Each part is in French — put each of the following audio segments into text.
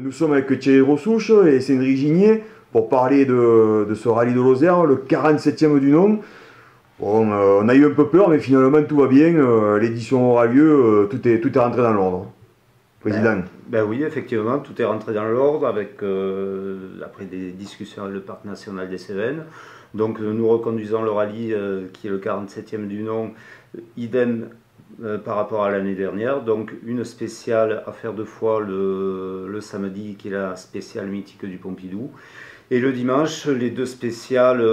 Nous sommes avec Thierry Rossouche et Cédric Gigné pour parler de ce rallye de Lozère, le 47e du nom. Bon, on a eu un peu peur, mais finalement tout va bien. L'édition aura lieu, tout est rentré dans l'ordre. Président. Oui, effectivement, tout est rentré dans l'ordre après des discussions avec le Parc national des Cévennes. Donc nous reconduisons le rallye qui est le 47e du nom, idem par rapport à l'année dernière. Donc une spéciale à faire 2 fois le samedi qui est la spéciale mythique du Pompidou. Et le dimanche, les 2 spéciales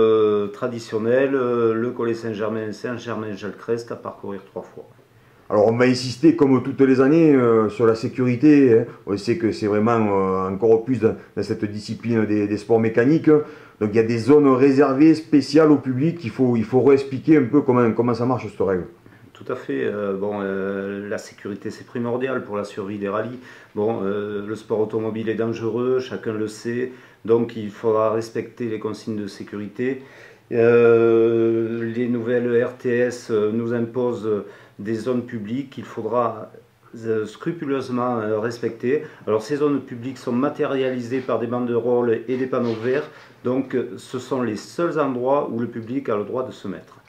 traditionnelles, le Collet Saint-Germain et Saint-Germain-Jalcrest à parcourir 3 fois. Alors on va insister comme toutes les années sur la sécurité, hein. On sait que c'est vraiment encore plus dans cette discipline des sports mécaniques. Donc il y a des zones réservées spéciales au public, il faut réexpliquer un peu comment ça marche cette règle. Tout à fait. La sécurité c'est primordial pour la survie des rallyes. Le sport automobile est dangereux, chacun le sait, donc il faudra respecter les consignes de sécurité. Les nouvelles RTS nous imposent des zones publiques qu'il faudra scrupuleusement respecter. Alors ces zones publiques sont matérialisées par des banderoles et des panneaux verts, donc ce sont les seuls endroits où le public a le droit de se mettre.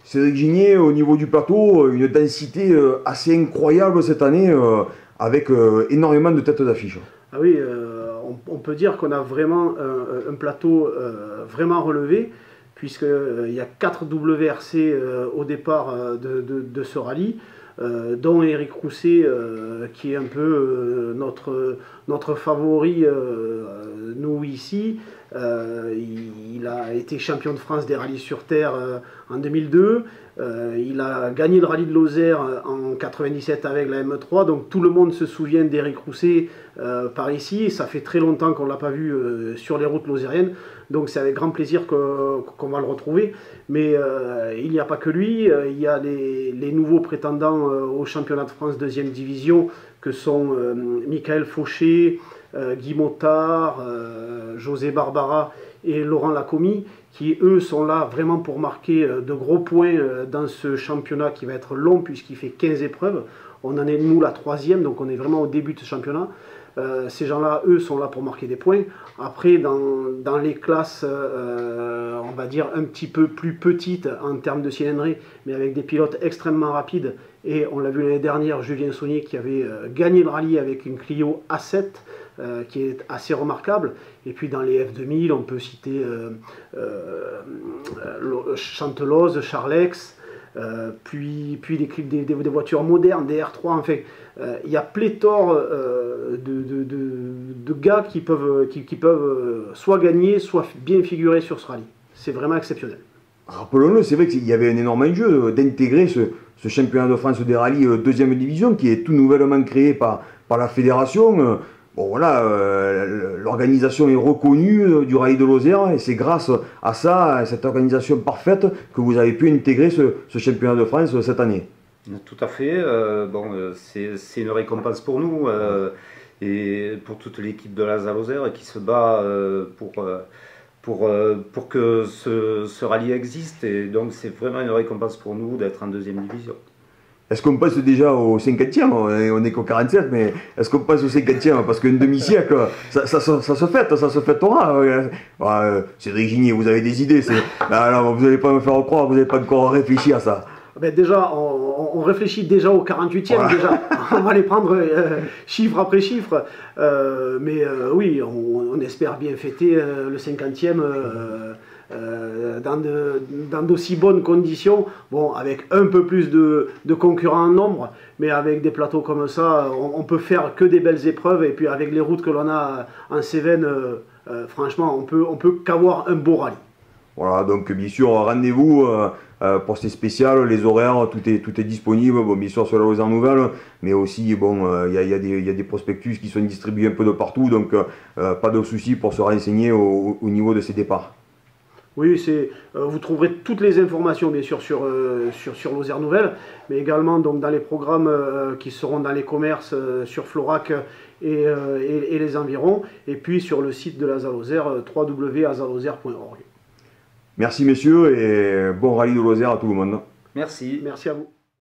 Cédric Gigné, au niveau du plateau, une densité assez incroyable cette année, avec énormément de têtes d'affiche. Ah oui, on peut dire qu'on a vraiment un plateau vraiment relevé, puisqu'il y a 4 WRC au départ de ce rallye, dont Eric Rousset, qui est un peu notre favori, nous ici. Il a été champion de France des rallyes sur terre en 2002. Il a gagné le rallye de Lozère en 97 avec la M3. Donc tout le monde se souvient d'Eric Rousset par ici. Et ça fait très longtemps qu'on ne l'a pas vu sur les routes lozériennes. Donc c'est avec grand plaisir qu'on va le retrouver. Mais il n'y a pas que lui. Il y a les nouveaux prétendants au championnat de France 2e division que sont Michael Fauché, Guy Mottard, José Barbara et Laurent Lacomie, qui eux sont là vraiment pour marquer de gros points dans ce championnat qui va être long puisqu'il fait 15 épreuves. On en est nous la 3e, donc on est vraiment au début de ce championnat. Ces gens-là, eux, sont là pour marquer des points. Après, dans les classes, on va dire un petit peu plus petites en termes de cylindrée, mais avec des pilotes extrêmement rapides, et on l'a vu l'année dernière, Julien Saunier qui avait gagné le rallye avec une Clio A7, qui est assez remarquable. Et puis dans les F2000, on peut citer Chanteloz, Charlex, puis des voitures modernes, des R3, enfin, il y a pléthore de gars qui peuvent soit gagner, soit bien figurer sur ce rallye. C'est vraiment exceptionnel. Rappelons-le, c'est vrai qu'il y avait un énorme enjeu d'intégrer ce championnat de France des rallyes 2e division qui est tout nouvellement créé par la fédération. Bon voilà, l'organisation est reconnue du rallye de Lozère et c'est grâce à ça, à cette organisation parfaite, que vous avez pu intégrer ce championnat de France cette année. Tout à fait, c'est une récompense pour nous et pour toute l'équipe de l'ASA Lozère qui se bat pour que ce rallye existe, et donc c'est vraiment une récompense pour nous d'être en 2e division. Est-ce qu'on passe déjà au 50e? On n'est qu'au 47, mais est-ce qu'on passe au 50e? Parce qu'un demi-siècle, ça se fêtera. Cédric Gigné, vous avez des idées. Alors, vous n'allez pas me faire croire, vous n'avez pas encore réfléchi à ça. Déjà, on réfléchit déjà au 48e, voilà. Déjà. On va les prendre chiffre après chiffre. Oui, on espère bien fêter le 50e dans d'aussi bonnes conditions. Bon, avec un peu plus de concurrents en nombre, mais avec des plateaux comme ça, on peut faire que des belles épreuves. Et puis avec les routes que l'on a en Cévennes, franchement, on peut qu'avoir un beau rallye. Voilà, donc bien sûr, rendez-vous pour ces spéciales, les horaires, tout est disponible, bon, bien sûr sur la Lozère Nouvelle, mais aussi bon, il y a des prospectus qui sont distribués un peu de partout, donc pas de souci pour se renseigner au niveau de ces départs. Oui, vous trouverez toutes les informations bien sûr sur Lozère Nouvelle, mais également donc, dans les programmes qui seront dans les commerces sur Florac et les environs, et puis sur le site de l'ASA Lozère, www.asalozère.org. Merci messieurs et bon rallye de Lozère à tout le monde. Merci. Merci à vous.